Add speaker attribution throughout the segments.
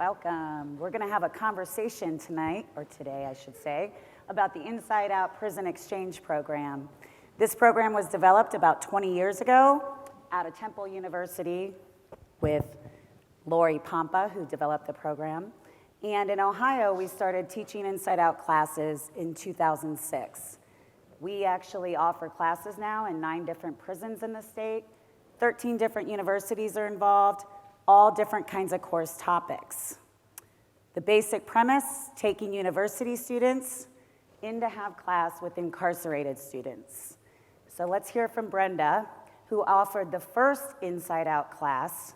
Speaker 1: Welcome. We're going to have a conversation tonight, or today I should say, about the Inside Out Prison Exchange Program. This program was developed about 20 years ago out of Temple University with Lori Pompa, who developed the program. And in Ohio, we started teaching Inside Out classes in 2006. We actually offer classes now in 9 different prisons in the state. 13 different universities are involved, all different kinds of course topics. The basic premise, taking university students in to have class with incarcerated students. So let's hear from Brenda, who offered the first Inside Out class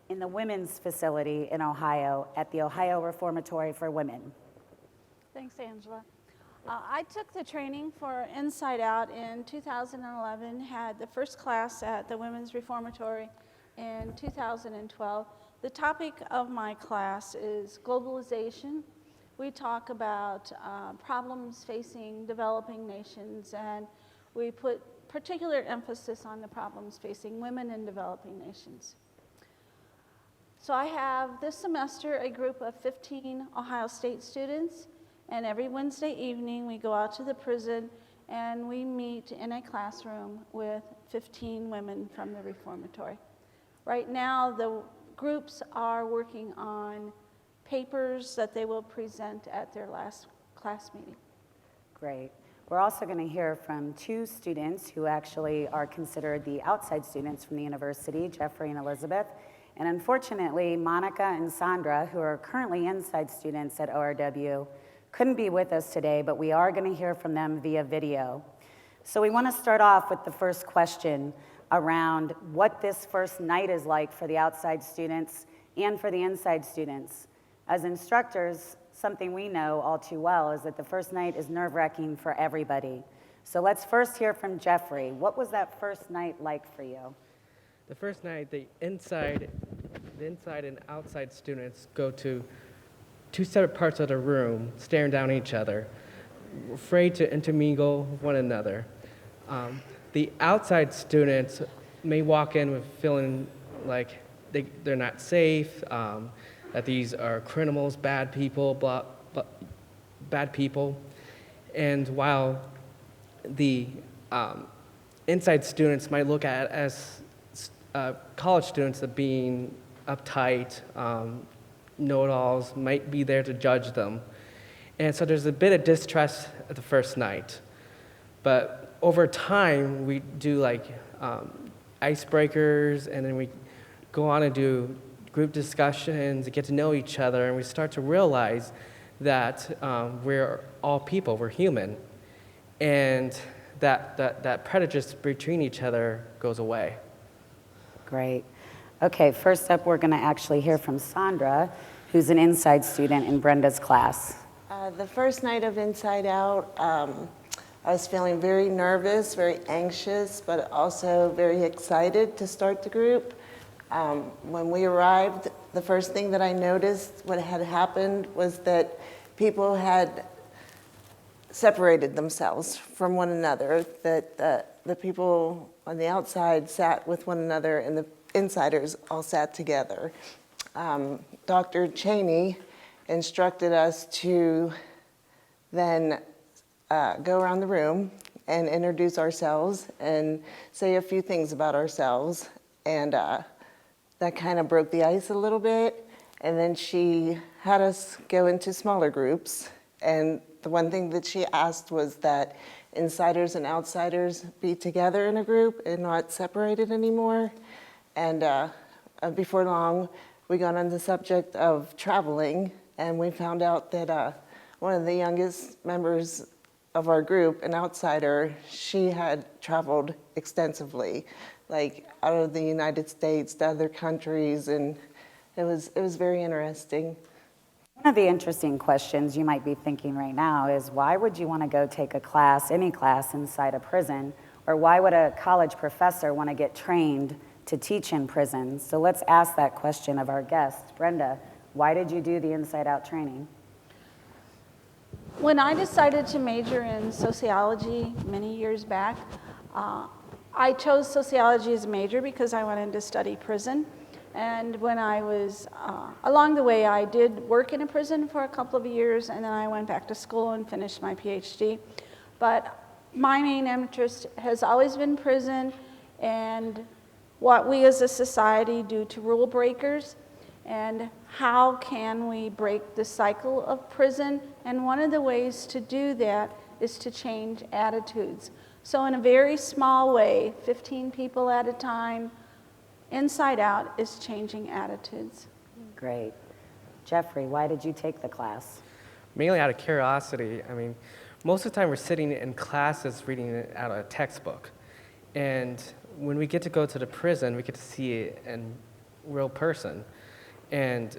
Speaker 1: in the women's facility in Ohio at the Ohio Reformatory for Women.
Speaker 2: Thanks, Angela. I took the training for Inside Out in 2011, had the first class at the Women's Reformatory in 2012. The topic of my class is globalization. We talk about problems facing developing nations, and we put particular emphasis on the problems facing women in developing nations. So I have this semester a group of 15 Ohio State students, and every Wednesday evening we go out to the prison and we meet in a classroom with 15 women from the reformatory. Right now the groups are working on papers that they will present at their last class meeting.
Speaker 1: Great. We're also going to hear from 2 students who actually are considered the outside students from the university, Jeffrey and Elizabeth. And unfortunately, Monica and Sandra, who are currently inside students at ORW, couldn't be with us today, but we are going to hear from them via video. So we want to start off with the first question around what this first night is like for the outside students and for the inside students. As instructors, something we know all too well is that the first night is nerve-wracking for everybody. So let's first hear from Jeffrey. What was that first night like for you?
Speaker 3: The first night, the inside and outside students go to 2 separate parts of the room, staring down at each other, afraid to intermingle with one another. The outside students may walk in with feeling like they're not safe, that these are criminals, bad people, bad people. And while the inside students might look at it as college students as being uptight, know-it-alls, might be there to judge them. And so there's a bit of distrust at the first night. But over time, we do like icebreakers, and then we go on and do group discussions, get to know each other, and we start to realize that we're all people, we're human, and that prejudice between each other goes away.
Speaker 1: Great. Okay, first up, we're going to actually hear from Sandra, who's an inside student in Brenda's class.
Speaker 4: The first night of Inside Out, I was feeling very nervous, very anxious, but also very excited to start the group. When we arrived, the first thing that I noticed, what had happened, was that people had separated themselves from one another, that the people on the outside sat with one another and the insiders all sat together. Dr. Chaney instructed us to then go around the room and introduce ourselves and say a few things about ourselves, and that kind of broke the ice a little bit. And then she had us go into smaller groups, and the one thing that she asked was that insiders and outsiders be together in a group and not separated anymore. And before long, we got on the subject of traveling, and we found out that one of the youngest members of our group, an outsider, she had traveled extensively, like out of the United States to other countries, and it was very interesting.
Speaker 1: One of the interesting questions you might be thinking right now is, why would you want to go take a class, any class, inside a prison? Or why would a college professor want to get trained to teach in prison? So let's ask that question of our guest. Brenda, why did you do the Inside Out training?
Speaker 2: When I decided to major in sociology many years back, I chose sociology as a major because I wanted to study prison. And when I was, along the way, I did work in a prison for a couple of years, and then I went back to school and finished my PhD. But my main interest has always been prison and what we as a society do to rule breakers, and how can we break the cycle of prison. And one of the ways to do that is to change attitudes. So in a very small way, 15 people at a time, Inside Out is changing attitudes.
Speaker 1: Great. Jeffrey, why did you take the class?
Speaker 3: Mainly out of curiosity. I mean, most of the time we're sitting in classes reading it out of a textbook. And when we get to go to the prison, we get to see it in real person. And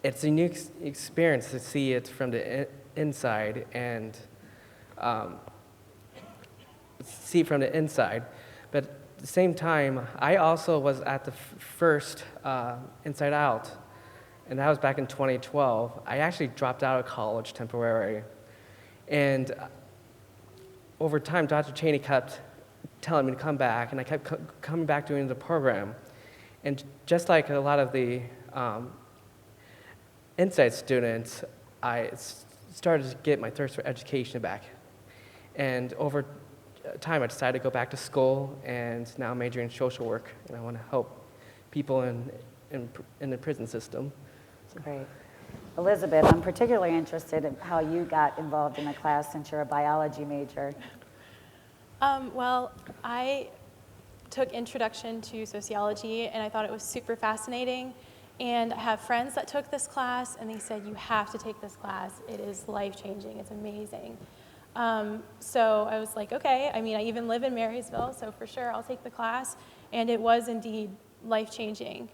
Speaker 3: it's a unique experience to see it from the inside and see it from the inside. But at the same time, I also was at the first Inside Out, and that was back in 2012. I actually dropped out of college temporarily. And over time, Dr. Chaney kept telling me to come back, and I kept coming back doing the program. And just like a lot of the Inside students, I started to get my thirst for education back. And over time, I decided to go back to school, and now I'm majoring in social work, and I want to help people in the prison system.
Speaker 1: Great. Elizabeth, I'm particularly interested in how you got involved in the class since you're a biology major.
Speaker 5: Well, I took Introduction to Sociology, and I thought it was super fascinating. And I have friends that took this class, and they said, you have to take this class. It is life-changing. It's amazing. So I was like, okay. I mean, I even live in Marysville, so for sure I'll take the class. And it was indeed life-changing.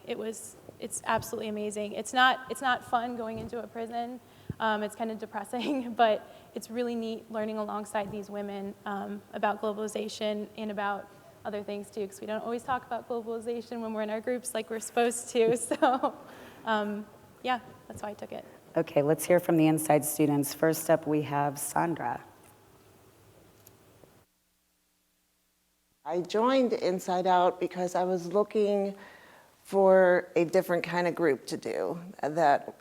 Speaker 5: It's absolutely amazing. It's not fun going into a prison. It's kind of depressing, but it's really neat learning alongside these women about globalization and about other things too, because we don't always talk about globalization when we're in our groups like we're supposed to. So yeah, that's why I took it.
Speaker 1: Okay, let's hear from the Inside students. First up, we have Sandra.
Speaker 4: I joined Inside Out because I was looking for a different kind of group to do that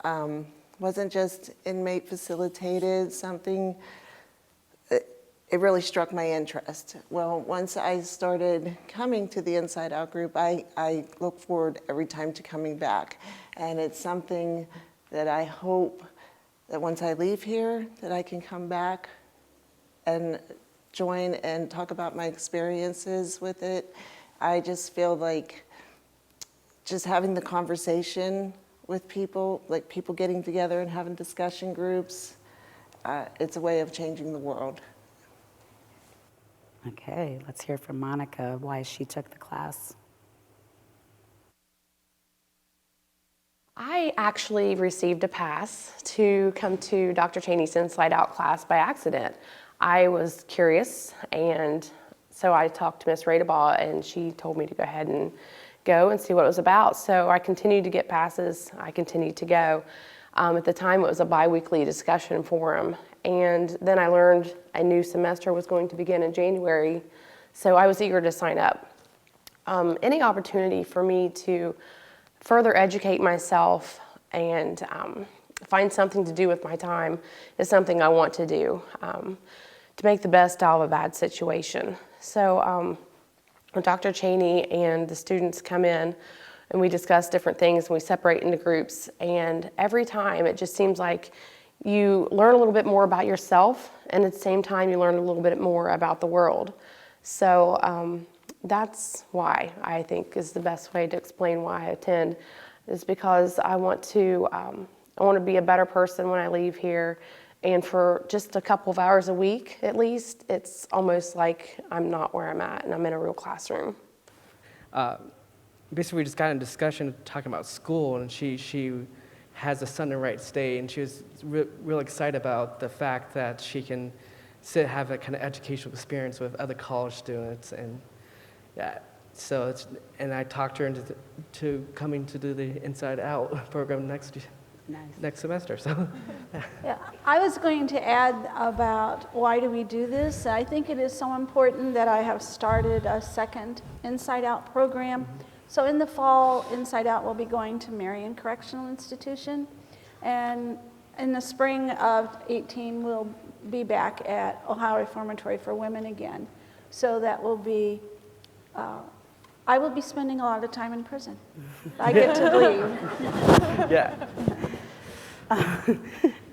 Speaker 4: wasn't just inmate facilitated, something. It really struck my interest. Well, once I started coming to the Inside Out group, I look forward every time to coming back. And it's something that I hope that once I leave here, that I can come back and join and talk about my experiences with it. I just feel like just having the conversation with people, like people getting together and having discussion groups, it's a way of changing the world.
Speaker 1: Okay, let's hear from Monica, why she took the class.
Speaker 6: I actually received a pass to come to Dr. Chaney's Inside Out class by accident. I was curious, and so I talked to Miss Radebaugh, and she told me to go ahead and go and see what it was about. So I continued to get passes. I continued to go. At the time, it was a bi-weekly discussion forum, and then I learned a new semester was going to begin in January, so I was eager to sign up. Any opportunity for me to further educate myself and find something to do with my time is something I want to do to make the best out of a bad situation. So when Dr. Chaney and the students come in and we discuss different things and we separate into groups, and every time it just seems like you learn a little bit more about yourself, and at the same time you learn a little bit more about the world. So that's why I think is the best way to explain why I attend, is because I want to be a better person when I leave here. And for just a couple of hours a week, at least, it's almost like I'm not where I'm at and I'm in a real classroom.
Speaker 3: Basically, we just got in discussion talking about school, and she has a son in Wright State, and she was real excited about the fact that she can have that kind of educational experience with other college students, and yeah. So and I talked her into coming to do the Inside Out program next semester. So
Speaker 2: Yeah, I was going to add about why do we do this. I think it is so important that I have started a second Inside Out program So in the fall, Inside Out will be going to Marion Correctional Institution, and in the spring of 18, we'll be back at Ohio Reformatory for women again. So that will be, I will be spending a lot of time in prison. I get to leave.
Speaker 3: Yeah.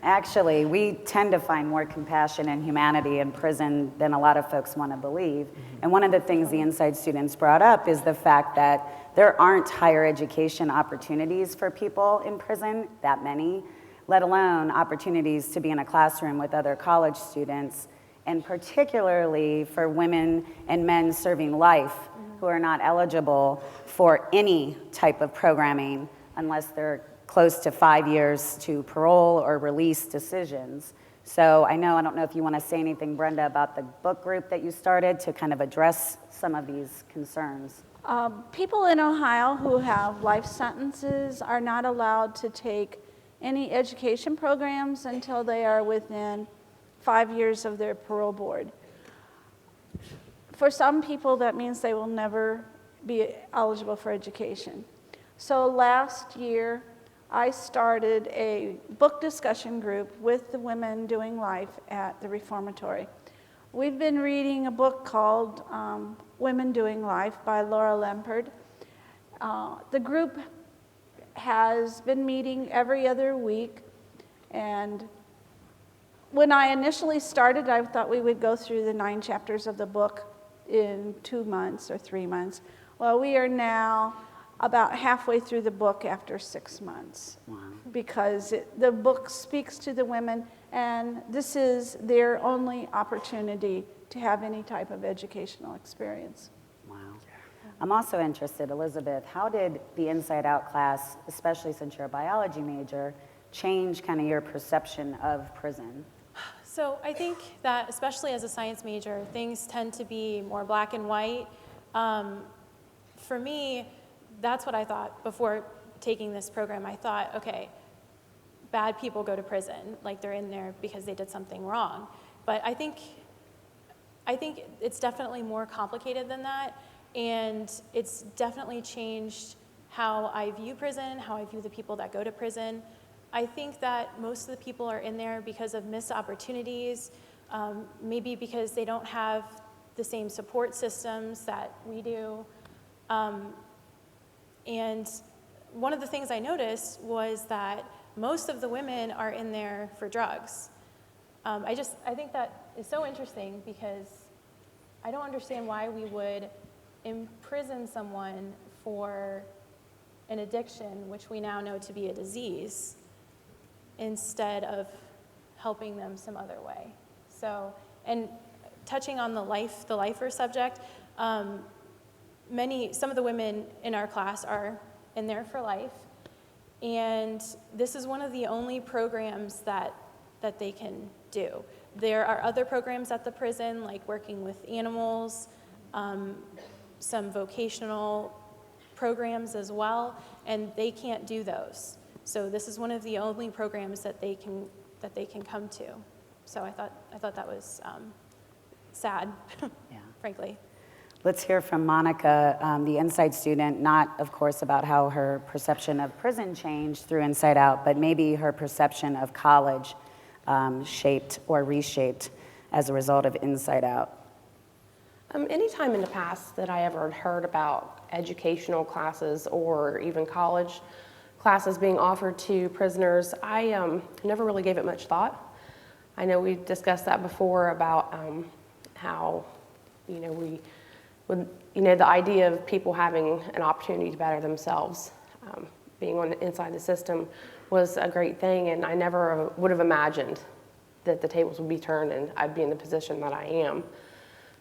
Speaker 1: Actually, we tend to find more compassion and humanity in prison than a lot of folks want to believe. And one of the things the Inside students brought up is the fact that there aren't higher education opportunities for people in prison, that many, let alone opportunities to be in a classroom with other college students, and particularly for women and men serving life who are not eligible for any type of programming unless they're close to 5 years to parole or release decisions. So I don't know if you want to say anything, Brenda, about the book group that you started to kind of address some of these concerns.
Speaker 2: People in Ohio who have life sentences are not allowed to take any education programs until they are within 5 years of their parole board. For some people, that means they will never be eligible for education. So last year, I started a book discussion group with the women doing life at the Reformatory. We've been reading a book called Women Doing Life by Laura Lempert. The group has been meeting every other week, and when I initially started, I thought we would go through the 9 chapters of the book in 2 months or 3 months. Well, we are now about halfway through the book after 6 months.
Speaker 1: Wow.
Speaker 2: Because the book speaks to the women, and this is their only opportunity to have any type of educational experience.
Speaker 1: Wow. I'm also interested, Elizabeth, how did the Inside Out class, especially since you're a biology major, change kind of your perception of prison?
Speaker 5: So I think that, especially as a science major, things tend to be more black and white. For me, that's what I thought before taking this program. I thought, okay, bad people go to prison, like they're in there because they did something wrong. But I think it's definitely more complicated than that, and it's definitely changed how I view prison, how I view the people that go to prison. I think that most of the people are in there because of missed opportunities, maybe because they don't have the same support systems that we do. And one of the things I noticed was that most of the women are in there for drugs. I think that is so interesting because I don't understand why we would imprison someone for an addiction, which we now know to be a disease, instead of helping them some other way. So, and touching on the lifer subject, some of the women in our class are in there for life, and this is one of the only programs that they can do. There are other programs at the prison, like working with animals, some vocational programs as well, and they can't do those. So this is one of the only programs that they can come to. So I thought that was sad,
Speaker 1: Yeah.
Speaker 5: frankly.
Speaker 1: Let's hear from Monica, the Inside student, not, of course, about how her perception of prison changed through Inside Out, but maybe her perception of college shaped or reshaped as a result of Inside Out.
Speaker 6: Anytime in the past that I ever heard about educational classes or even college classes being offered to prisoners, I never really gave it much thought. I know we discussed that before about how, the idea of people having an opportunity to better themselves, being inside the system was a great thing, and I never would have imagined that the tables would be turned and I'd be in the position that I am.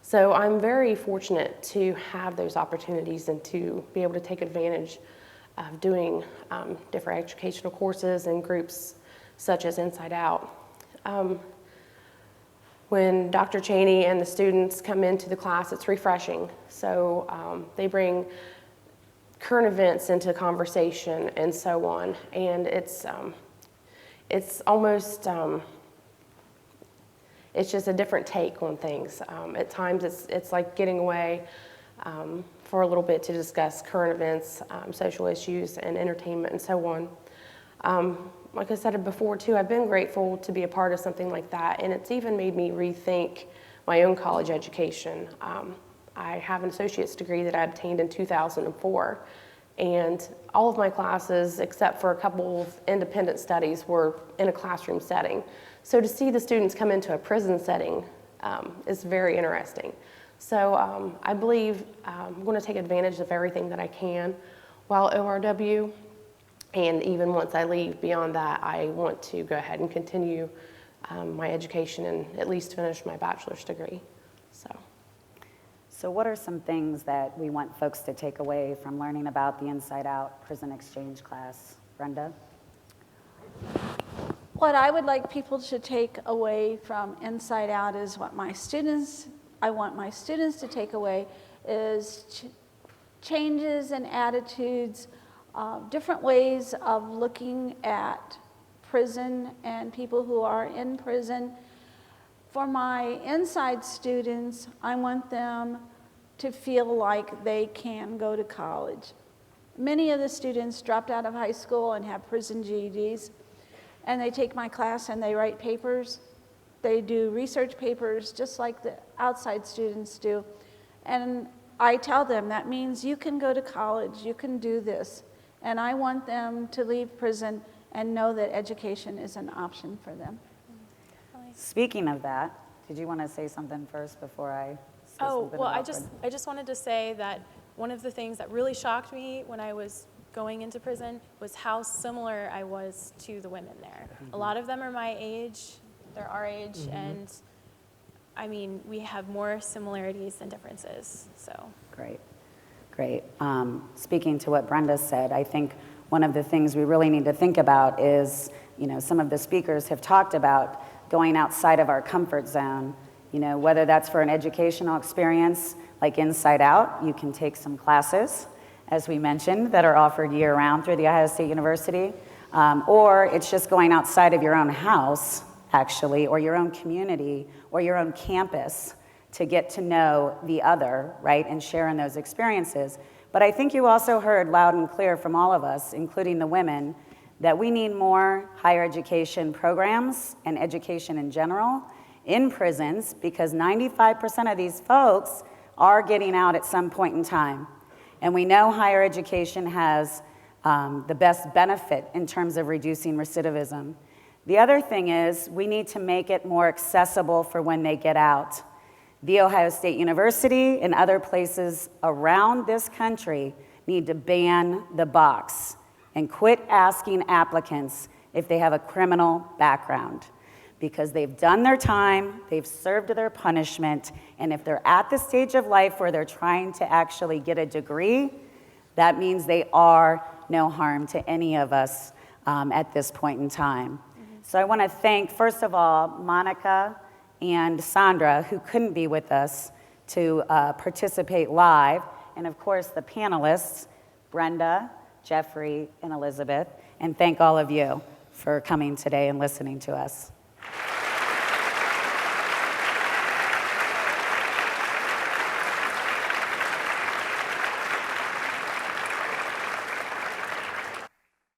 Speaker 6: So I'm very fortunate to have those opportunities and to be able to take advantage of doing different educational courses and groups such as Inside Out. When Dr. Chaney and the students come into the class, it's refreshing. So they bring current events into conversation and so on. And it's almost, it's just a different take on things. At times it's like getting away for a little bit to discuss current events, social issues, and entertainment, and so on. Like I said before, too, I've been grateful to be a part of something like that, and it's even made me rethink my own college education. I have an associate's degree that I obtained in 2004, and all of my classes, except for a couple of independent studies, were in a classroom setting. So to see the students come into a prison setting is very interesting. So I believe I'm going to take advantage of everything that I can while ORW. And even once I leave beyond that, I want to go ahead and continue my education and at least finish my bachelor's degree.
Speaker 1: So what are some things that we want folks to take away from learning about the Inside Out Prison Exchange class? Brenda?
Speaker 2: What I would like people to take away from Inside Out is what I want my students to take away is changes in attitudes, different ways of looking at prison and people who are in prison. For my inside students, I want them to feel like they can go to college. Many of the students dropped out of high school and have prison GEDs, and they take my class and they write papers. They do research papers just like the outside students do. And I tell them that means you can go to college, you can do this. And I want them to leave prison and know that education is an option for them.
Speaker 1: Speaking of that, did you want to say something first before I say something
Speaker 5: well,
Speaker 1: about
Speaker 5: I just wanted to say that one of the things that really shocked me when I was going into prison was how similar I was to the women there. A lot of them are my age, they're our age, and I mean, we have more similarities than differences, so.
Speaker 1: Great, great. Speaking to what Brenda said, I think one of the things we really need to think about is, some of the speakers have talked about going outside of our comfort zone, whether that's for an educational experience like Inside Out. You can take some classes, as we mentioned, that are offered year-round through the Ohio State University, or it's just going outside of your own house, actually, or your own community, or your own campus to get to know the other, right, and share in those experiences. But I think you also heard loud and clear from all of us, including the women, that we need more higher education programs and education in general in prisons, because 95% of these folks are getting out at some point in time. And we know higher education has the best benefit in terms of reducing recidivism. The other thing is we need to make it more accessible for when they get out. The Ohio State University and other places around this country need to ban the box and quit asking applicants if they have a criminal background, because they've done their time, they've served their punishment, and if they're at the stage of life where they're trying to actually get a degree, that means they are no harm to any of us at this point in time. So I want to thank, first of all, Monica and Sandra, who couldn't be with us to participate live, and of course the panelists, Brenda, Jeffrey, and Elizabeth, and thank all of you for coming today and listening to us.